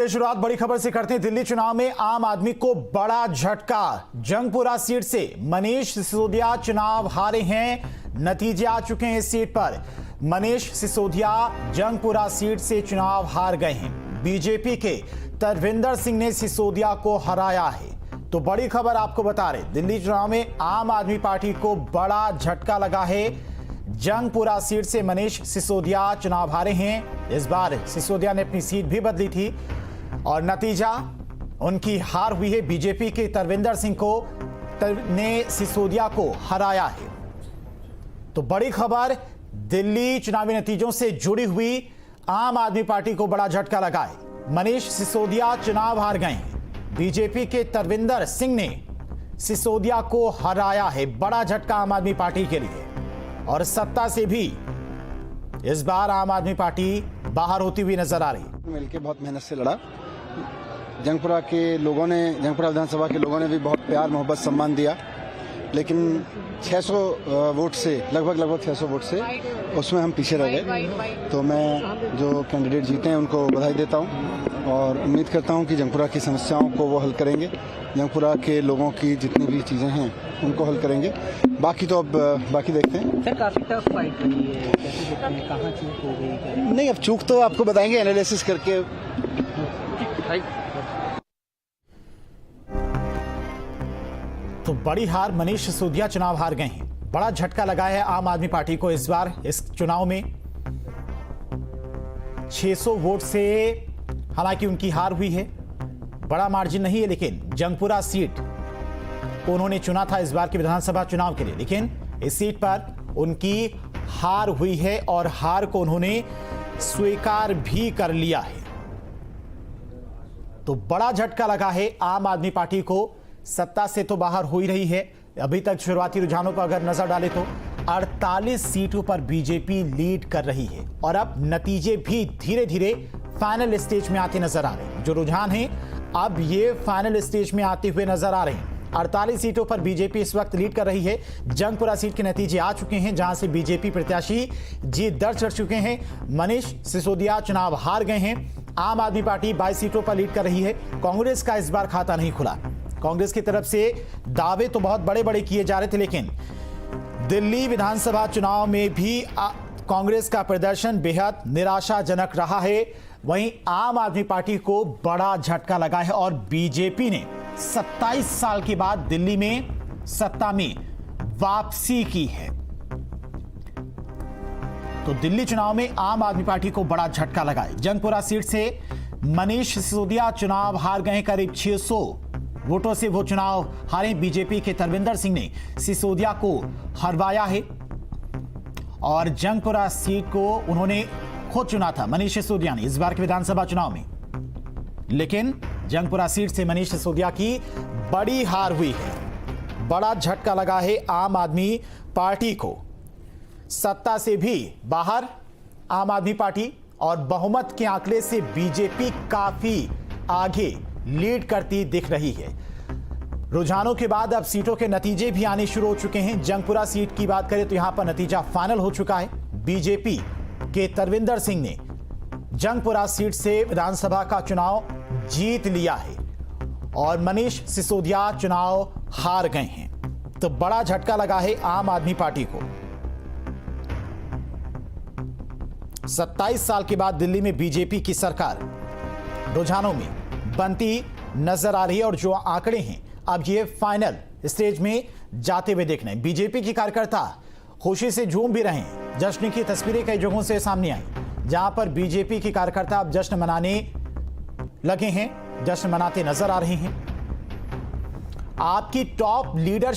शुरुआत बड़ी खबर से करते हैं। दिल्ली चुनाव में आम आदमी को बड़ा झटका। जंगपुरा सीट से मनीष सिसोदिया चुनाव हारे हैं। नतीजे आ चुके हैं इस सीट पर। मनीष सिसोदिया जंगपुरा सीट से चुनाव हार गए हैं। बीजेपी के तरविंदर सिंह ने सिसोदिया को हराया है। तो बड़ी खबर आपको बता रहे, दिल्ली चुनाव में आम आदमी पार्टी को बड़ा झटका लगा है। जंगपुरा सीट से मनीष सिसोदिया चुनाव हारे हैं। इस बार सिसोदिया ने अपनी सीट भी बदली थी और नतीजा उनकी हार हुई है। बीजेपी के तरविंदर सिंह ने सिसोदिया को हराया है। तो बड़ी खबर, दिल्ली चुनावी नतीजों से जुड़ी हुई आम आदमी पार्टी को बड़ा झटका लगा है। मनीष सिसोदिया चुनाव हार गए हैं। बीजेपी के तरविंदर सिंह ने सिसोदिया को हराया है। बड़ा झटका आम आदमी पार्टी के लिए। और सत्ता से भी इस बार आम आदमी पार्टी बाहर होती हुई नजर आ रही। मिलकर बहुत मेहनत से लड़ा। जंगपुरा के लोगों ने, जंगपुरा विधानसभा के लोगों ने भी बहुत प्यार मोहब्बत सम्मान दिया, लेकिन 600 वोट से लगभग 600 वोट से उसमें हम पीछे रह गए। तो मैं जो कैंडिडेट जीते हैं उनको बधाई देता हूं और उम्मीद करता हूं कि जंगपुरा की समस्याओं को वो हल करेंगे। जंगपुरा के लोगों की जितनी भी चीज़ें हैं उनको हल करेंगे। बाकी तो अब बाकी देखते हैं। सर काफी टफ फाइट रही है, कैसे देखते हैं, कहाँ चूक हो गई? नहीं, अब चूक तो आपको बताएंगे एनालिसिस करके। तो बड़ी हार, मनीष सिसोदिया चुनाव हार गए हैं। बड़ा झटका लगा है आम आदमी पार्टी को इस बार इस चुनाव में। 600 वोट से हालांकि उनकी हार हुई है, बड़ा मार्जिन नहीं है, लेकिन जंगपुरा सीट को उन्होंने चुना था इस बार के विधानसभा चुनाव के लिए, लेकिन इस सीट पर उनकी हार हुई है और हार को उन्होंने स्वीकार भी कर लिया है। तो बड़ा झटका लगा है आम आदमी पार्टी को। सत्ता से तो बाहर हो ही रही है। अभी तक शुरुआती रुझानों पर अगर नजर डालें तो 48 सीटों पर बीजेपी लीड कर रही है और अब नतीजे भी धीरे धीरे फाइनल स्टेज में आते नजर आ रहे हैं। जो रुझान है अब ये फाइनल स्टेज में आते हुए नजर आ रहे हैं। 48 सीटों पर बीजेपी इस वक्त लीड कर रही है। जंगपुरा सीट के नतीजे आ चुके हैं, जहां से बीजेपी प्रत्याशी जीत दर्ज कर चुके हैं। मनीष सिसोदिया चुनाव हार गए हैं। आम आदमी पार्टी 22 सीटों पर लीड कर रही है। कांग्रेस का इस बार खाता नहीं खुला। कांग्रेस की तरफ से दावे तो बहुत बड़े बड़े किए जा रहे थे, लेकिन दिल्ली विधानसभा चुनाव में भी कांग्रेस का प्रदर्शन बेहद निराशाजनक रहा है। वहीं आम आदमी पार्टी को बड़ा झटका लगा है और बीजेपी ने 27 साल के बाद दिल्ली में सत्ता में वापसी की है। तो दिल्ली चुनाव में आम आदमी पार्टी को बड़ा झटका लगा है। जंगपुरा सीट से मनीष सिसोदिया चुनाव हार गए। करीब 600 वोटों से वो चुनाव हारे। बीजेपी के तरविंदर सिंह ने सिसोदिया को हरवाया है और जंगपुरा सीट को उन्होंने खुद चुना था, मनीष सिसोदिया ने, इस बार के विधानसभा चुनाव में। लेकिन जंगपुरा सीट से मनीष सिसोदिया की बड़ी हार हुई है। बड़ा झटका लगा है आम आदमी पार्टी को। सत्ता से भी बाहर आम आदमी पार्टी और बहुमत के आंकड़े से बीजेपी काफी आगे लीड करती दिख रही है। रुझानों के बाद अब सीटों के नतीजे भी आने शुरू हो चुके हैं। जंगपुरा सीट की बात करें तो यहां पर नतीजा फाइनल हो चुका है। बीजेपी के तरविंदर सिंह ने जंगपुरा सीट से विधानसभा का चुनाव जीत लिया है और मनीष सिसोदिया चुनाव हार गए हैं। तो बड़ा झटका लगा है आम आदमी पार्टी को। 27 साल के बाद दिल्ली में बीजेपी की सरकार रुझानों में बनती नजर आ रही है और जो आंकड़े हैं अब ये फाइनल स्टेज में जाते हुए देखने। बीजेपी के कार्यकर्ता खुशी से झूम भी रहे हैं। जश्न की तस्वीरें कई जगहों से सामने आई, जहां पर बीजेपी के कार्यकर्ता अब जश्न मनाने लगे हैं, जश्न मनाते नजर आ रहे हैं। आपकी टॉप लीडर